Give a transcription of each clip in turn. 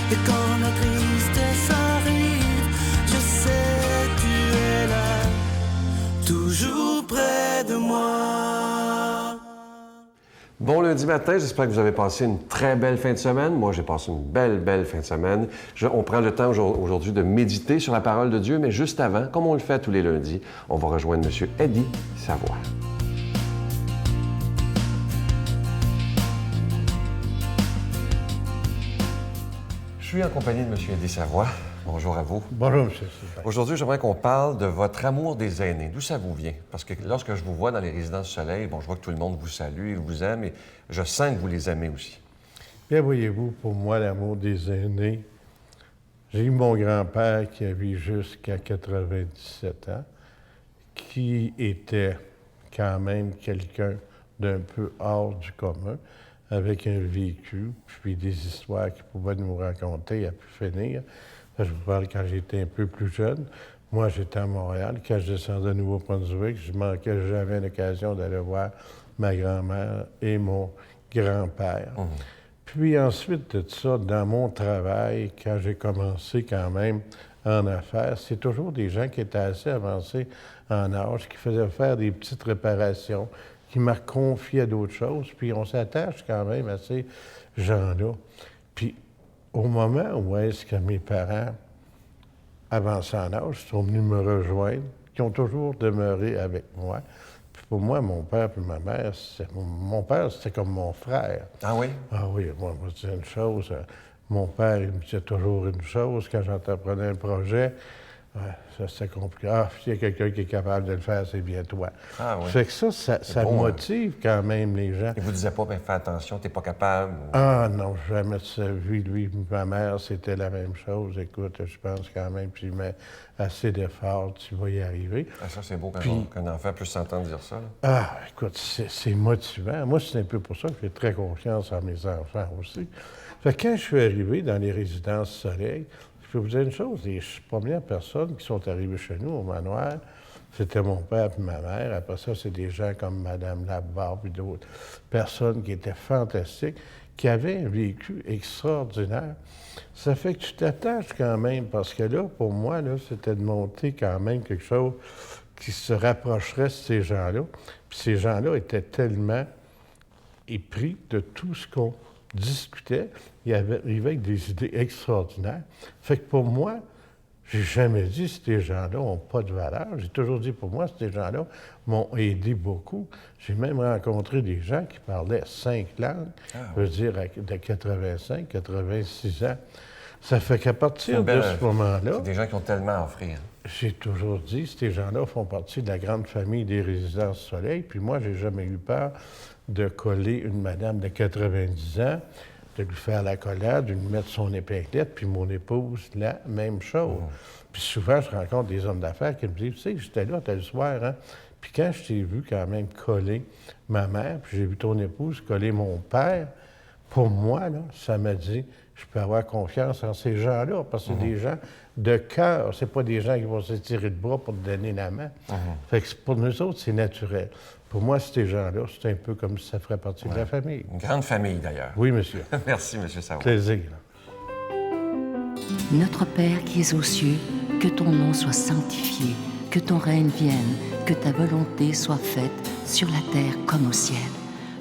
Et quand la tristesse arrive, je sais tu es là, toujours près de moi. Bon lundi matin, j'espère que vous avez passé une très belle fin de semaine. Moi, j'ai passé une belle fin de semaine. On prend le temps aujourd'hui de méditer sur la parole de Dieu, mais juste avant, comme on le fait tous les lundis, on va rejoindre M. Eddie Savoie. Je suis en compagnie de M. Eddie Savoie. Bonjour à vous. Bonjour, M. Sylvain. Aujourd'hui, j'aimerais qu'on parle de votre amour des aînés. D'où ça vous vient? Parce que lorsque je vous vois dans les résidences du Soleil, bon, je vois que tout le monde vous salue et vous aime, et je sens que vous les aimez aussi. Bien, voyez-vous, pour moi, l'amour des aînés, j'ai eu mon grand-père qui a vécu jusqu'à 97 ans, qui était quand même quelqu'un d'un peu hors du commun, avec un vécu, puis des histoires qu'il pouvait nous raconter à pu finir. Je vous parle quand j'étais un peu plus jeune. Moi, j'étais à Montréal. Quand je descendais à Nouveau-Brunswick, je manquais jamais l'occasion d'aller voir ma grand-mère et mon grand-père. Puis ensuite de ça, dans mon travail, quand j'ai commencé quand même en affaires, c'est toujours des gens qui étaient assez avancés en âge, qui faisaient faire des petites réparations, qui me confiaient d'autres choses. Puis on s'attache quand même à ces gens-là. Puis au moment où est-ce que mes parents avancés en âge sont venus me rejoindre, qui ont toujours demeuré avec moi. Puis pour moi, mon père et ma mère, mon père, c'était comme mon frère. Ah oui? Ah oui, moi, je disais une chose. Mon père, il me disait toujours une chose quand j'entreprenais un projet. Ça, c'était compliqué. Ah, s'il y a quelqu'un qui est capable de le faire, c'est bien toi. Ah oui. Fait que ça bon, motive quand même les gens. Il vous disait pas, bien, fais attention, t'es pas capable. Ah non, jamais de sa vie. Lui, ma mère, c'était la même chose. Écoute, je pense quand même, tu mets assez d'efforts, tu vas y arriver. Ah, ça, c'est beau quand Puis- qu'un enfant puisse s'entendre dire ça. Là. Ah, écoute, c'est motivant. Moi, c'est un peu pour ça que j'ai très confiance en mes enfants aussi. Fait que quand je suis arrivé dans les résidences Soleil, je peux vous dire une chose, les premières personnes qui sont arrivées chez nous au manoir, c'était mon père et ma mère. Après ça, c'est des gens comme Mme Labarre et d'autres personnes qui étaient fantastiques, qui avaient un vécu extraordinaire. Ça fait que tu t'attaches quand même, parce que là, pour moi, là, c'était de monter quand même quelque chose qui se rapprocherait de ces gens-là. Puis ces gens-là étaient tellement épris de tout ce qu'on discutait. Ils arrivaient avec des idées extraordinaires. Fait que pour moi, j'ai jamais dit que ces gens-là n'ont pas de valeur. J'ai toujours dit, pour moi, ces gens-là m'ont aidé beaucoup. J'ai même rencontré des gens qui parlaient 5 langues, je veux dire, de 85, 86 ans. Ça fait qu'à partir de ce moment-là, C'est des gens qui ont tellement à offrir. j'ai toujours dit, ces gens-là font partie de la grande famille des résidences Soleil. Puis moi, j'ai jamais eu peur de coller une madame de 90 ans, de lui faire la collade, de lui mettre son épinglette, puis mon épouse, la même chose. Puis souvent, je rencontre des hommes d'affaires qui me disent, tu sais, j'étais là tel soir, hein? Puis quand je t'ai vu quand même coller ma mère, puis j'ai vu ton épouse coller mon père, pour moi, là, ça m'a dit, je peux avoir confiance en ces gens-là, parce que c'est des gens de cœur. C'est pas des gens qui vont se tirer le bras pour te donner la main. Fait que pour nous autres, c'est naturel. Pour moi, ces gens-là, c'est un peu comme si ça ferait partie de la famille. Une grande famille, d'ailleurs. Oui, monsieur. Merci, M. Savoie. Plaisir. Notre Père qui es aux cieux, que ton nom soit sanctifié, que ton règne vienne, que ta volonté soit faite sur la terre comme au ciel.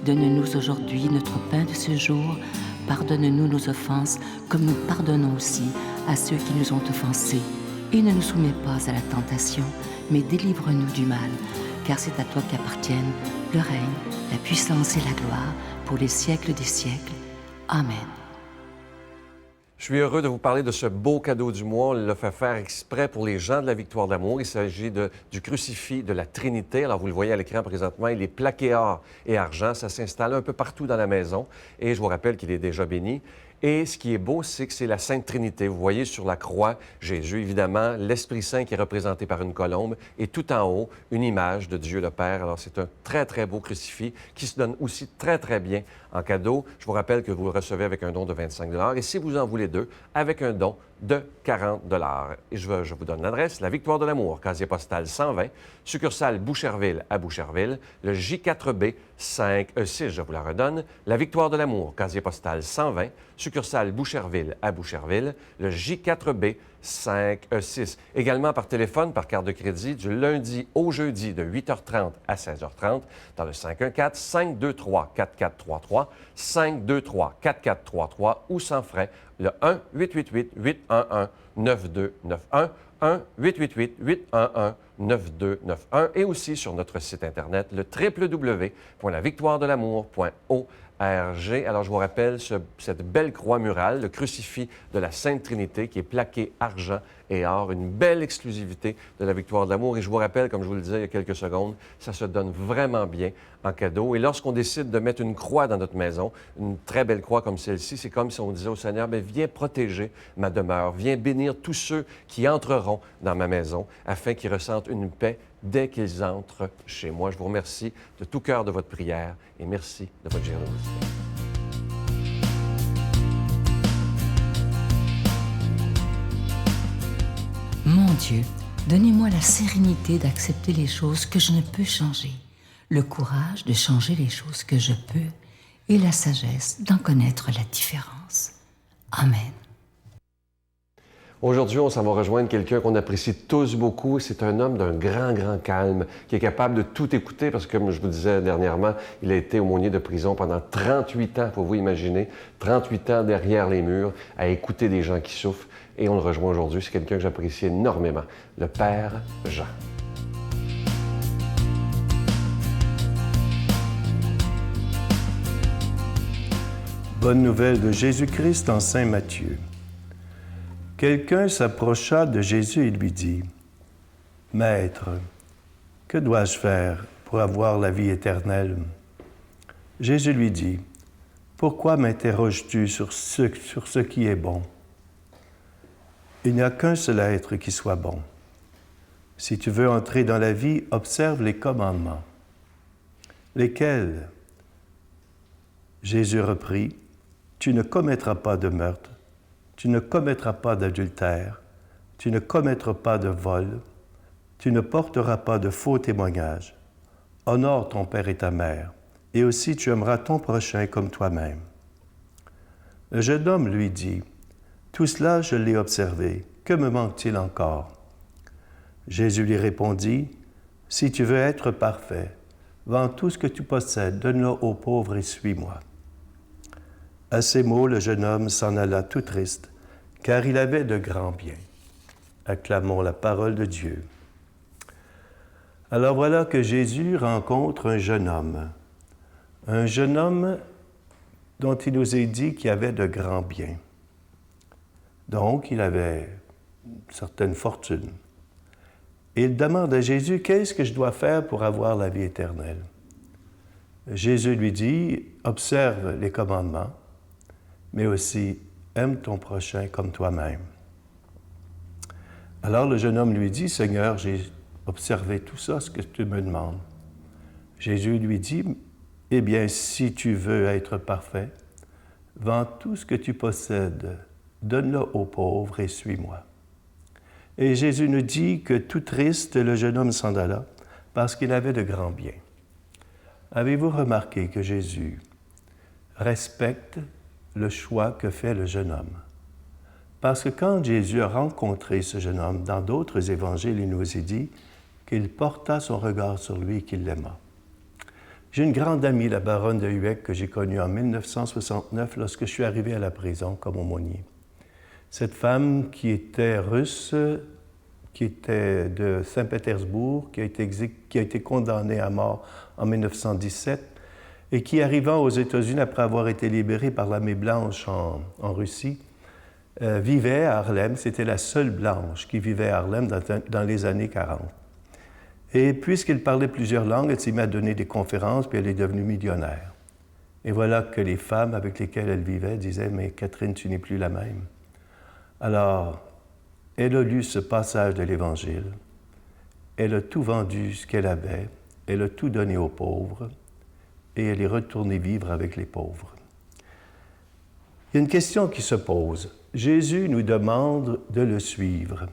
Donne-nous aujourd'hui notre pain de ce jour. Pardonne-nous nos offenses, comme nous pardonnons aussi à ceux qui nous ont offensés. Et ne nous soumets pas à la tentation, mais délivre-nous du mal. Car c'est à toi qu'appartiennent le règne, la puissance et la gloire, pour les siècles des siècles. Amen. Je suis heureux de vous parler de ce beau cadeau du mois. On l'a fait faire exprès pour les gens de la Victoire d'amour. Il s'agit du crucifix de la Trinité. Alors, vous le voyez à l'écran présentement, il est plaqué or et argent. Ça s'installe un peu partout dans la maison. Et je vous rappelle qu'il est déjà béni. Et ce qui est beau, c'est que c'est la Sainte Trinité. Vous voyez sur la croix, Jésus, évidemment, l'Esprit Saint qui est représenté par une colombe, et tout en haut, une image de Dieu le Père. Alors, c'est un très, très beau crucifix qui se donne aussi très, très bien en cadeau. Je vous rappelle que vous le recevez avec un don de 25 $. Et si vous en voulez deux, avec un don de 40 $. Et je vous donne l'adresse, la Victoire de l'amour, casier postal 120, succursale Boucherville à Boucherville, le J4B 5E6, je vous la redonne, la Victoire de l'amour, casier postal 120, succursale Boucherville à Boucherville, le J4B 5E6. Également par téléphone, par carte de crédit, du lundi au jeudi de 8h30 à 16h30 dans le 514-523-4433, 523-4433 ou sans frais, le 1-888-811-9291, 1-888-811-9291 et aussi sur notre site Internet, le www.lavictoiredelamour.org. Alors, je vous rappelle cette belle croix murale, le crucifix de la Sainte Trinité qui est plaqué argent et or, une belle exclusivité de la Victoire de l'amour. Et je vous rappelle, comme je vous le disais il y a quelques secondes, ça se donne vraiment bien en cadeau. Et lorsqu'on décide de mettre une croix dans notre maison, une très belle croix comme celle-ci, c'est comme si on disait au Seigneur, bien, viens protéger ma demeure, viens bénir tous ceux qui entreront dans ma maison afin qu'ils ressentent une paix dès qu'ils entrent chez moi. Je vous remercie de tout cœur de votre prière et merci de votre générosité. Mon Dieu, donnez-moi la sérénité d'accepter les choses que je ne peux changer, le courage de changer les choses que je peux et la sagesse d'en connaître la différence. Amen. Aujourd'hui, on s'en va rejoindre quelqu'un qu'on apprécie tous beaucoup. C'est un homme d'un grand calme, qui est capable de tout écouter parce que, comme je vous disais dernièrement, il a été aumônier de prison pendant 38 ans, pour vous imaginer, 38 ans derrière les murs, à écouter des gens qui souffrent. Et on le rejoint aujourd'hui. C'est quelqu'un que j'apprécie énormément, le Père Jean. Bonne nouvelle de Jésus-Christ en Saint Matthieu. Quelqu'un s'approcha de Jésus et lui dit, « Maître, que dois-je faire pour avoir la vie éternelle? » Jésus lui dit, « Pourquoi m'interroges-tu sur ce qui est bon? Il n'y a qu'un seul être qui soit bon. Si tu veux entrer dans la vie, observe les commandements. » Lesquels? Jésus reprit, « Tu ne commettras pas de meurtre, tu ne commettras pas d'adultère, tu ne commettras pas de vol, tu ne porteras pas de faux témoignages. Honore ton père et ta mère, et aussi tu aimeras ton prochain comme toi-même. » Le jeune homme lui dit, « Tout cela, je l'ai observé. Que me manque-t-il encore? » Jésus lui répondit, « Si tu veux être parfait, vends tout ce que tu possèdes, donne-le aux pauvres et suis-moi. » À ces mots, le jeune homme s'en alla tout triste, car il avait de grands biens. Acclamons la parole de Dieu. Alors voilà que Jésus rencontre un jeune homme dont il nous est dit qu'il avait de grands biens. Donc, il avait une certaine fortune. Et il demande à Jésus, « Qu'est-ce que je dois faire pour avoir la vie éternelle? » Jésus lui dit, « Observe les commandements, mais aussi aime ton prochain comme toi-même. » Alors le jeune homme lui dit, « Seigneur, j'ai observé tout ça, ce que tu me demandes. » Jésus lui dit, « Eh bien, si tu veux être parfait, vends tout ce que tu possèdes, donne-le aux pauvres et suis-moi. » Et Jésus nous dit que tout triste, le jeune homme s'en alla parce qu'il avait de grands biens. Avez-vous remarqué que Jésus respecte le choix que fait le jeune homme? Parce que quand Jésus a rencontré ce jeune homme, dans d'autres évangiles, il nous est dit qu'il porta son regard sur lui et qu'il l'aima. J'ai une grande amie, la baronne de Hueck, que j'ai connue en 1969 lorsque je suis arrivé à la prison comme aumônier. Cette femme qui était russe, qui était de Saint-Pétersbourg, qui a été condamnée à mort en 1917 et qui, arrivant aux États-Unis après avoir été libérée par l'armée blanche en Russie, vivait à Harlem. C'était la seule blanche qui vivait à Harlem dans les années 40. Et puisqu'elle parlait plusieurs langues, elle s'est mise à donner des conférences, puis elle est devenue millionnaire. Et voilà que les femmes avec lesquelles elle vivait disaient « Mais Catherine, tu n'es plus la même. » Alors, elle a lu ce passage de l'Évangile, elle a tout vendu ce qu'elle avait, elle a tout donné aux pauvres, et elle est retournée vivre avec les pauvres. Il y a une question qui se pose. Jésus nous demande de le suivre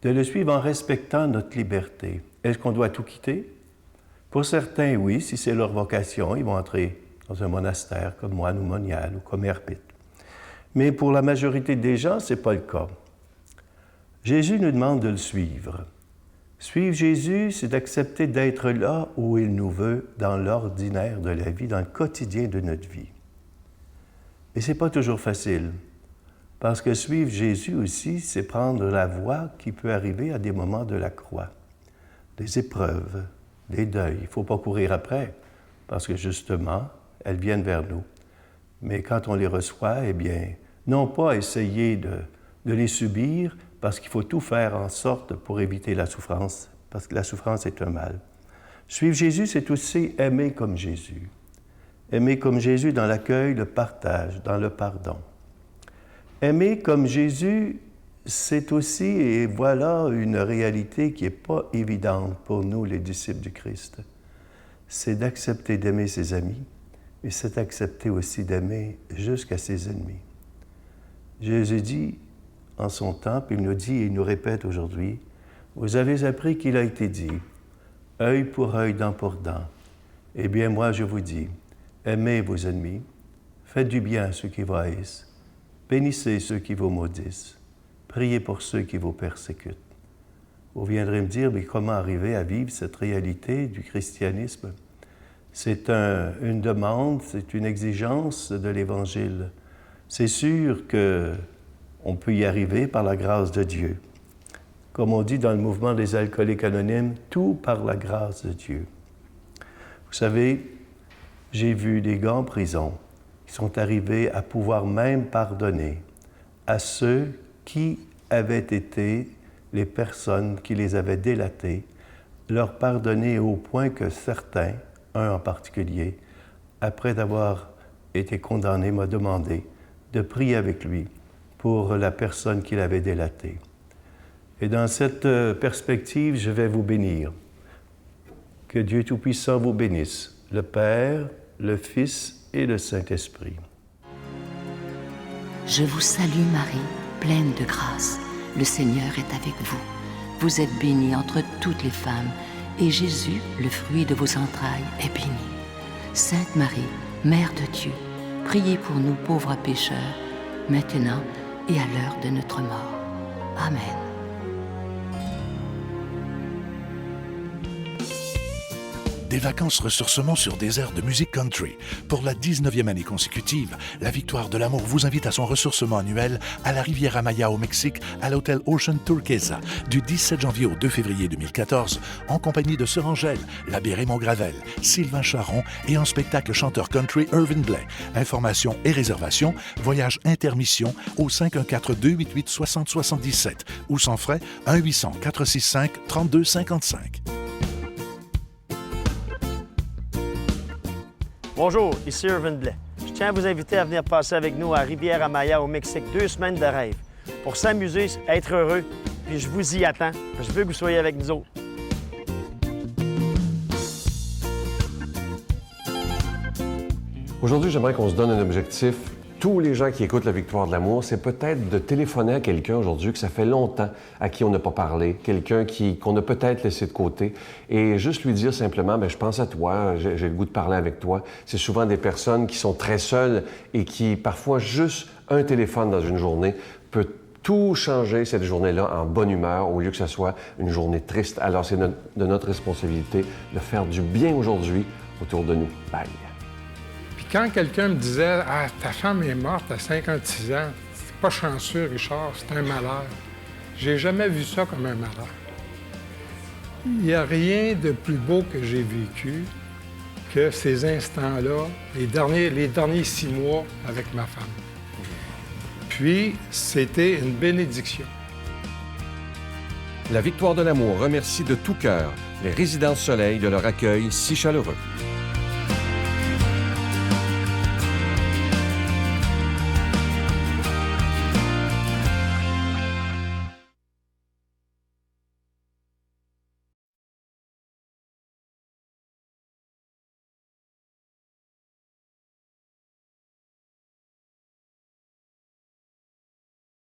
en respectant notre liberté. Est-ce qu'on doit tout quitter? Pour certains, oui, si c'est leur vocation, ils vont entrer dans un monastère comme moine ou monial ou comme ermite. Mais pour la majorité des gens, ce n'est pas le cas. Jésus nous demande de le suivre. Suivre Jésus, c'est d'accepter d'être là où il nous veut, dans l'ordinaire de la vie, dans le quotidien de notre vie. Et ce n'est pas toujours facile, parce que suivre Jésus aussi, c'est prendre la voie qui peut arriver à des moments de la croix, des épreuves, des deuils. Il ne faut pas courir après, parce que justement, elles viennent vers nous. Mais quand on les reçoit, eh bien, non pas essayer de les subir, parce qu'il faut tout faire en sorte pour éviter la souffrance, parce que la souffrance est un mal. Suivre Jésus, c'est aussi aimer comme Jésus. Aimer comme Jésus dans l'accueil, le partage, dans le pardon. Aimer comme Jésus, c'est aussi, et voilà une réalité qui n'est pas évidente pour nous, les disciples du Christ, c'est d'accepter d'aimer ses amis, et c'est d'accepter aussi d'aimer jusqu'à ses ennemis. Jésus dit en son temps, puis il nous dit et il nous répète aujourd'hui, vous avez appris qu'il a été dit, œil pour œil, dent pour dent. Eh bien, moi, je vous dis, aimez vos ennemis, faites du bien à ceux qui vous haïssent, bénissez ceux qui vous maudissent, priez pour ceux qui vous persécutent. Vous viendrez me dire, mais comment arriver à vivre cette réalité du christianisme? C'est une demande, c'est une exigence de l'Évangile. C'est sûr qu'on peut y arriver par la grâce de Dieu. Comme on dit dans le mouvement des alcooliques anonymes, tout par la grâce de Dieu. Vous savez, j'ai vu des gars en prison qui sont arrivés à pouvoir même pardonner à ceux qui avaient été les personnes qui les avaient délatés, leur pardonner au point que certains, un en particulier, après avoir été condamné, m'a demandé de prier avec lui pour la personne qu'il avait délatée. Et dans cette perspective, je vais vous bénir. Que Dieu Tout-Puissant vous bénisse, le Père, le Fils et le Saint-Esprit. Je vous salue Marie, pleine de grâce. Le Seigneur est avec vous. Vous êtes bénie entre toutes les femmes, et Jésus, le fruit de vos entrailles, est béni. Sainte Marie, Mère de Dieu, priez pour nous pauvres pécheurs, maintenant et à l'heure de notre mort. Amen. Des vacances ressourcement sur des airs de musique country. Pour la 19e année consécutive, la Victoire de l'Amour vous invite à son ressourcement annuel à la Riviera Maya au Mexique, à l'hôtel Ocean Turquesa, du 17 janvier au 2 février 2014, en compagnie de Sœur Angèle, l'abbé Raymond Gravel, Sylvain Charon et en spectacle chanteur country Irvin Blais. Informations et réservations, voyage intermission au 514-288-6077 ou sans frais 1-800-465-3255. Bonjour, ici Irvin Blais. Je tiens à vous inviter à venir passer avec nous à Riviera Maya au Mexique 2 semaines de rêve pour s'amuser, être heureux, puis je vous y attends. Je veux que vous soyez avec nous autres. Aujourd'hui, j'aimerais qu'on se donne un objectif. Tous les gens qui écoutent la Victoire de l'amour, c'est peut-être de téléphoner à quelqu'un aujourd'hui que ça fait longtemps à qui on n'a pas parlé, quelqu'un qu'on a peut-être laissé de côté, et juste lui dire simplement, bien, je pense à toi, j'ai le goût de parler avec toi. C'est souvent des personnes qui sont très seules et qui, parfois, juste un téléphone dans une journée peut tout changer cette journée-là en bonne humeur au lieu que ce soit une journée triste. Alors, c'est de notre responsabilité de faire du bien aujourd'hui autour de nous. Bye! Quand quelqu'un me disait « Ah, ta femme est morte à 56 ans, c'est pas chanceux, Richard, c'est un malheur. » J'ai jamais vu ça comme un malheur. Il n'y a rien de plus beau que j'ai vécu que ces instants-là, les derniers 6 mois avec ma femme. Puis, c'était une bénédiction. La Victoire de l'amour remercie de tout cœur les Résidences Soleil de leur accueil si chaleureux.